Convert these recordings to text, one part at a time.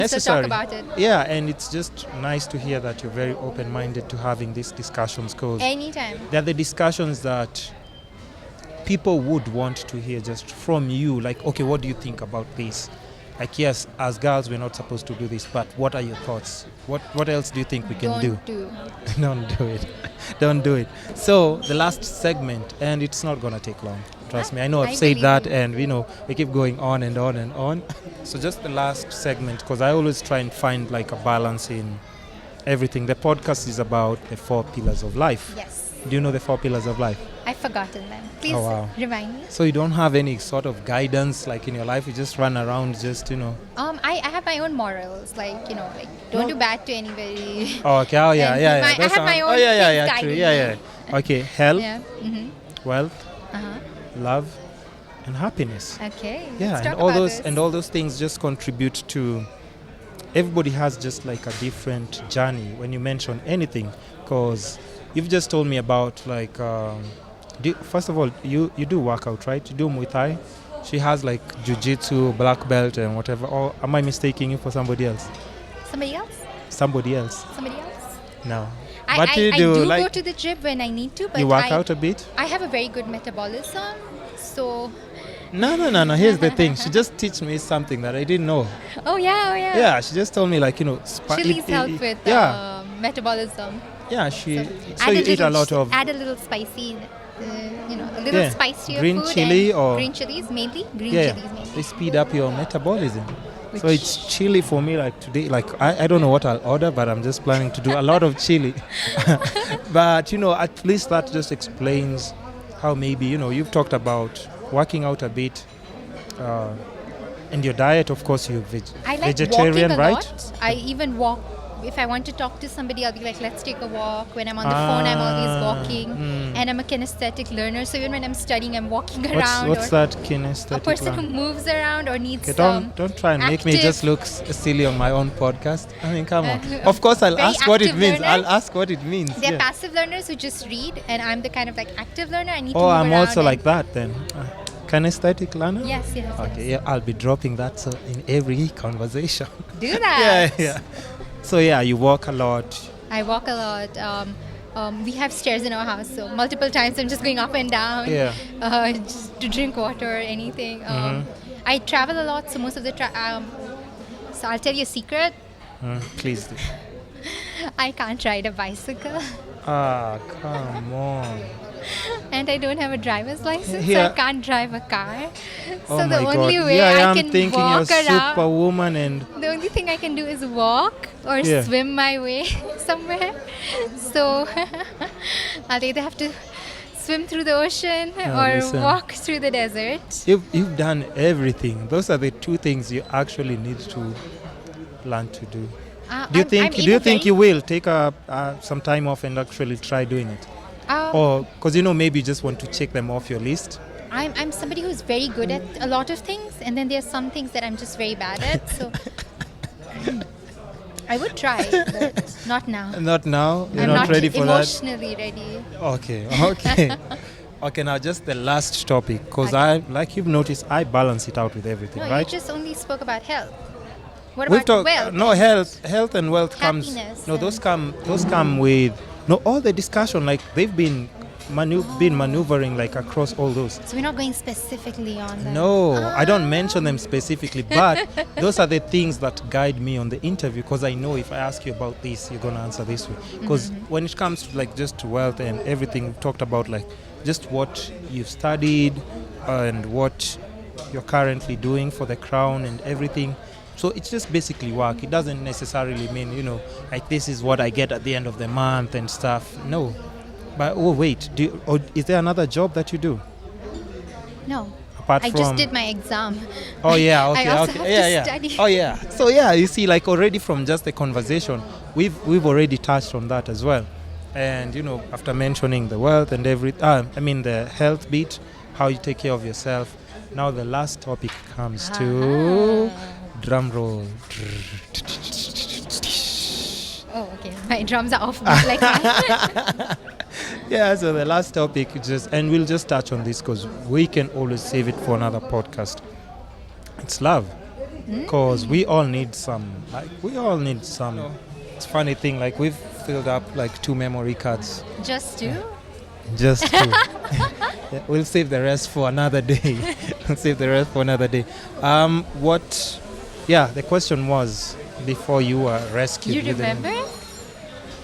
necessary. So talk about it. Yeah, and it's just nice to hear that you're very open-minded to having these discussions, because Anytime. they're the discussions that people would want to hear just from you. Like, okay, what do you think about this? Like, yes, as girls, we're not supposed to do this, but what are your thoughts? What else do you think we can do? Don't do. Don't do it. Don't do it. So the last segment, and it's not going to take long. Trust me. I know I've I said believe that, you. and we keep going on and on and on. So just the last segment, because I always try and find like a balance in everything. The podcast is about the 4 pillars of life. Yes. Do you know the 4 pillars of life? I've forgotten them. Please Oh, wow. remind me. So you don't have any sort of guidance like in your life? You just run around I have my own morals, like don't do bad to anybody. Oh, okay. Oh, yeah, And yeah, yeah. I have That's my all- own Oh, yeah, yeah, things yeah. True. guiding Yeah, me. yeah. Okay. Health, Yeah. wealth, Uh-huh. love, and happiness. Okay. Yeah, let's and talk all about those this. and all those things just contribute to. Everybody has just like a different journey when you mention anything, because you've just told me about like. First of all, you do workout, right? You do Muay Thai. She has like jiu-jitsu, black belt, and whatever. Or am I mistaking you for somebody else? Somebody else? Somebody else? Somebody else? No. I, What I, do you I do? do Like go to the gym when I need to, but you work out a bit? I have a very good metabolism, so. No. Here's the thing. She just teach me something that I didn't know. Oh yeah. Yeah, she just told me like Chilies help with metabolism. Yeah, so Add you eat a lot of add a little spicy, a little Yeah. spice to your Green food. chili and or- green chilies mainly. Green yeah, chilies mainly. they speed up your metabolism. So Which- it's chili for me like today. Like I don't know what I'll order, but I'm just planning to do a lot of chili. But at least that just explains how maybe you've talked about working out a bit, and your diet. Of course, you're I like vegetarian, walking a right? lot. I even walk. If I want to talk to somebody, I'll be like, let's take a walk. When I'm on the phone, I'm always walking. And I'm a kinesthetic learner, so even when I'm studying, I'm walking around. What's or that kinesthetic? a person who learning? moves around or needs Okay, don't try and make me active- just look silly on my own podcast. I mean, come on. Of course, I'll very ask what it active means. learner. I'll ask what it means. They're yeah. passive learners who just read, and I'm the kind of like active learner. I need to Oh, move I'm around also and- like that then. Kinesthetic learner? Yes. Okay, yeah, I'll be dropping that so in every conversation. Do that. yeah. So yeah, you walk a lot. I walk a lot. We have stairs in our house, so multiple times I'm just going up and down. Yeah. Just to drink water or anything. I travel a lot, so most of the so I'll tell you a secret. Please do. I can't ride a bicycle, Ah, come on. and I don't have a driver's license, so Yeah. I can't drive a car. Oh So the my only God. way yeah, I I'm can thinking walk you're around, superwoman and the only thing I can do is walk or Yeah. swim my way somewhere. So I'll either have to swim through the ocean or listen. walk through the desert. you've done everything. Those are the 2 things you actually need to learn to do. Do you think you will take some time off and actually try doing it? Or because maybe you just want to check them off your list? I'm somebody who's very good at a lot of things, and then there's some things that I'm just very bad at. So I would try, but not now. Not now. You're I'm not ready for that. emotionally ready. Okay. Okay, now just the last topic, because like you've noticed, I balance it out with everything, No, right? you just only spoke about health. What We've about talked wealth? no health and wealth Happiness comes. No, those and- come with all the discussion. Like they've been maneuvering like across all those. So we're not going specifically on them. No, I don't mention them specifically, but those are the things that guide me on the interview, because I know if I ask you about this, you're going to answer this way. Because when it comes to like just wealth and everything, we've talked about like just what you've studied and what you're currently doing for the crown and everything. So it's just basically work. It doesn't necessarily mean, like this is what I get at the end of the month and stuff. No. But wait, is there another job that you do? No. Apart I from just did my exam. Oh yeah, okay, I also okay. have to yeah. study. Oh yeah. So yeah, you see, like already from just the conversation, we've already touched on that as well. And after mentioning the wealth and the health bit, how you take care of yourself. Now the last topic comes to drum roll. Oh, okay. My drums are off beat like that. Yeah, so the last topic and we'll just touch on this because we can always save it for another podcast. It's love. Because we all need some. It's funny thing. Like we've filled up like 2 memory cards. Just two? Just 2. Yeah, we'll save the rest for another day. We'll save the rest for another day. The question was before you were rescued. You remember?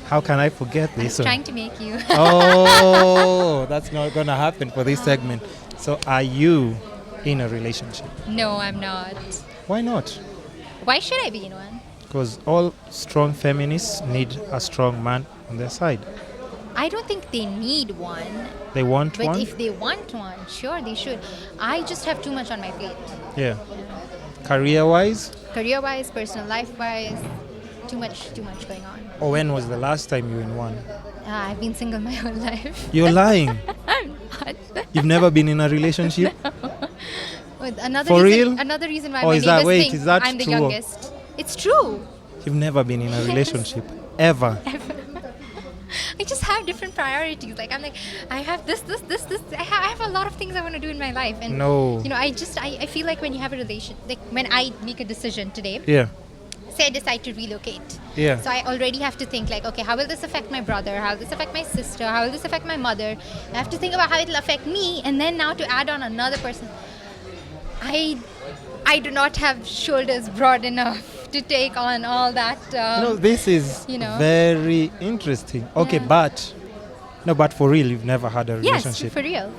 How can I forget I this was trying to make you. Oh, that's not going to happen for this segment. So are you in a relationship? No, I'm not. Why not? Why should I be in one? Because all strong feminists need a strong man on their side. I don't think they need one. They want But one? if they want one, sure, they should. I just have too much on my plate. Yeah. Career-wise? Career-wise, personal life-wise, too much going on. Or when was the last time you were in one? I've been single my whole life. You're lying. I'm not. You've never been in a relationship? But another For reason, real? Another reason why Or my is that- neighbors wait, think is that I'm the true? youngest. It's true. You've never been in a relationship. Ever. I just have different priorities. Like I'm like, I have this. I have a lot of things I want to do in my life, and No. I feel like when you have a relation, like when I make a decision today, Yeah. say I decide to relocate. Yeah. So I already have to think like, okay, how will this affect my brother? How will this affect my sister? How will this affect my mother? I have to think about how it will affect me, and then now to add on another person. I do not have shoulders broad enough to take on all that. This is very interesting. Okay, Yeah. but for real, you've never had a Yes, relationship. for real.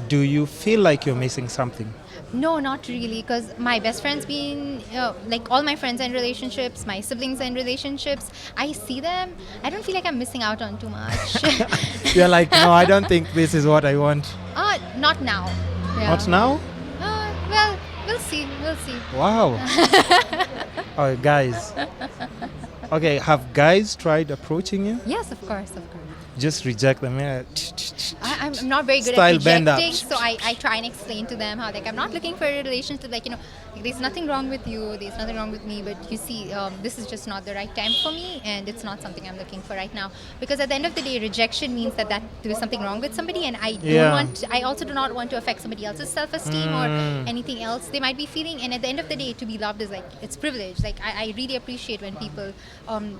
Do you feel like you're missing something? No, not really, because my best friends been, like all my friends are in relationships, my siblings are in relationships. I see them. I don't feel like I'm missing out on too much. You're like, no, I don't think this is what I want. Not now. Yeah. Not now? Well, we'll see. Wow. Oh, guys. Okay, have guys tried approaching you? Yes, of course. Just reject them. Yeah. I'm not very good Style at bend up. rejecting, so I try and explain to them how like I'm not looking for a relationship. Like there's nothing wrong with you, there's nothing wrong with me, but you see, this is just not the right time for me, and it's not something I'm looking for right now. Because at the end of the day, rejection means that there's something wrong with somebody, and I also do not want to affect somebody else's self-esteem or anything else they might be feeling. And at the end of the day, to be loved is like it's privilege. Like I really appreciate when people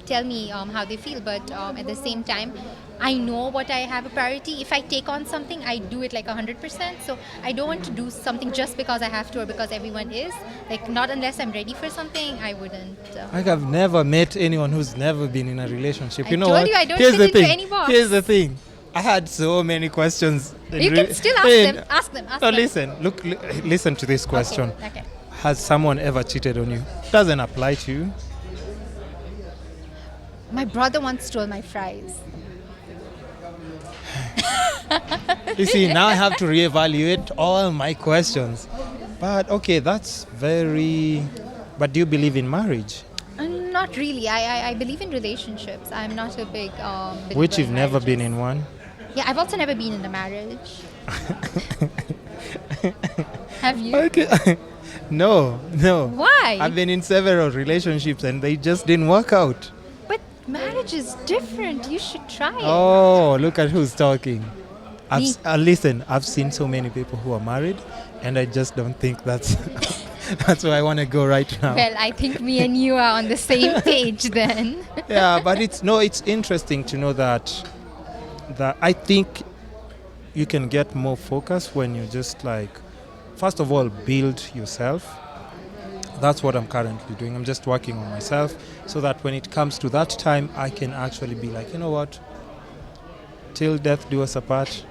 tell me how they feel, but at the same time, I know what I have a priority. If I take on something, I do it like 100%. So I don't want to do something just because I have to or because everyone is. Like not unless I'm ready for something, I wouldn't. Like I've never met anyone who's never been in a relationship. You know told what? you I don't Here's fit the into thing. any box. Here's the thing. I had so many questions. You can still ask them. No, listen. Listen to this question. Okay. Has someone ever cheated on you? Doesn't apply to you. My brother once stole my fries. You see, now I have to reevaluate all my questions. But okay, that's very... But do you believe in marriage? Not really. I believe in relationships. I'm not a big believer Which you've in never been marriages. in one? Yeah, I've also never been in a marriage. Have you? Okay. No. Why? I've been in several relationships and they just didn't work out. But marriage is different. You should try it. Oh, look at who's talking. Me. Listen, I've seen so many people who are married and I just don't think that's that's where I want to go right now. Well, I think me and you are on the same page then. Yeah, but it's interesting to know that I think you can get more focus when you just like, first of all, build yourself. That's what I'm currently doing. I'm just working on myself so that when it comes to that time, I can actually be like, you know what? Till death do us apart.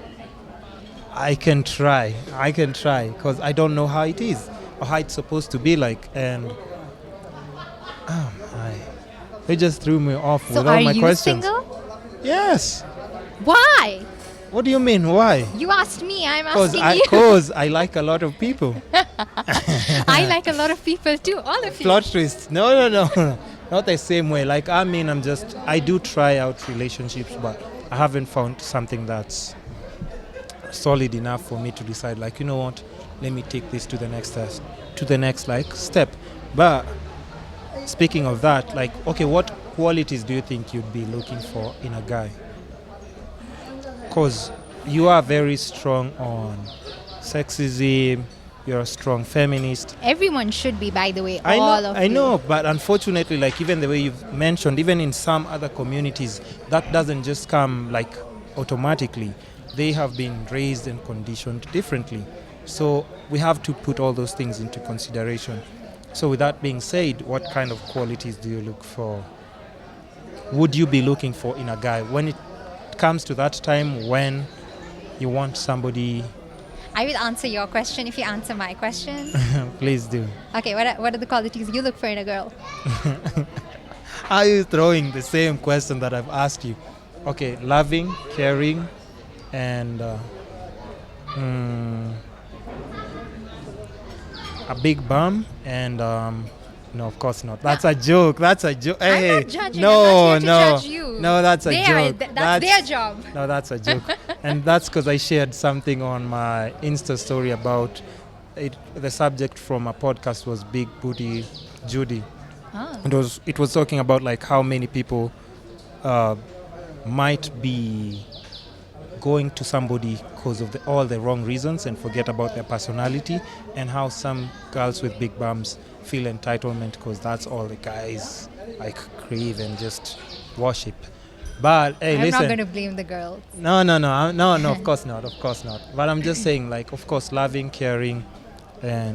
I can try because I don't know how it is or how it's supposed to be like. And oh my, they just threw me off So with all are my you questions. single? Yes. Why? What do you mean? Why? You asked me. I'm asking you. Because I like a lot of people. I like a lot of people too. All of you. Plot twist. No. Not the same way. Like, I mean, I do try out relationships, but I haven't found something that's solid enough for me to decide, like, you know what, let me take this to the next like step. But speaking of that, like, okay, what qualities do you think you'd be looking for in a guy? Because you are very strong on sexism, you're a strong feminist. Everyone should be, by the way. I All know, of I you. know, but unfortunately, like even the way you've mentioned, even in some other communities, that doesn't just come like automatically. They have been raised and conditioned differently. So we have to put all those things into consideration. So with that being said, what kind of qualities do you look for? Would you be looking for in a guy when it comes to that time when you want somebody? I will answer your question if you answer my question. Please do. Okay, what are the qualities you look for in a girl? Are you throwing the same question that I've asked you? Okay, loving, caring, and a big bum, and no, of course not. That's a joke. That's a joke. I'm Hey, not judging. no, I'm not here to no, judge you. no, that's a They joke. that's their job. No, that's a joke, and that's because I shared something on my Insta story about it. The subject from a podcast was Big Booty Judy. Oh. It was talking about like how many people might be going to somebody because of all the wrong reasons and forget about their personality, and how some girls with big bums feel entitlement because that's all the guys like crave and just worship. But hey, I'm listen. not going to blame the girls. No, of course not, of course not. But I'm just saying, like, of course, loving, caring, and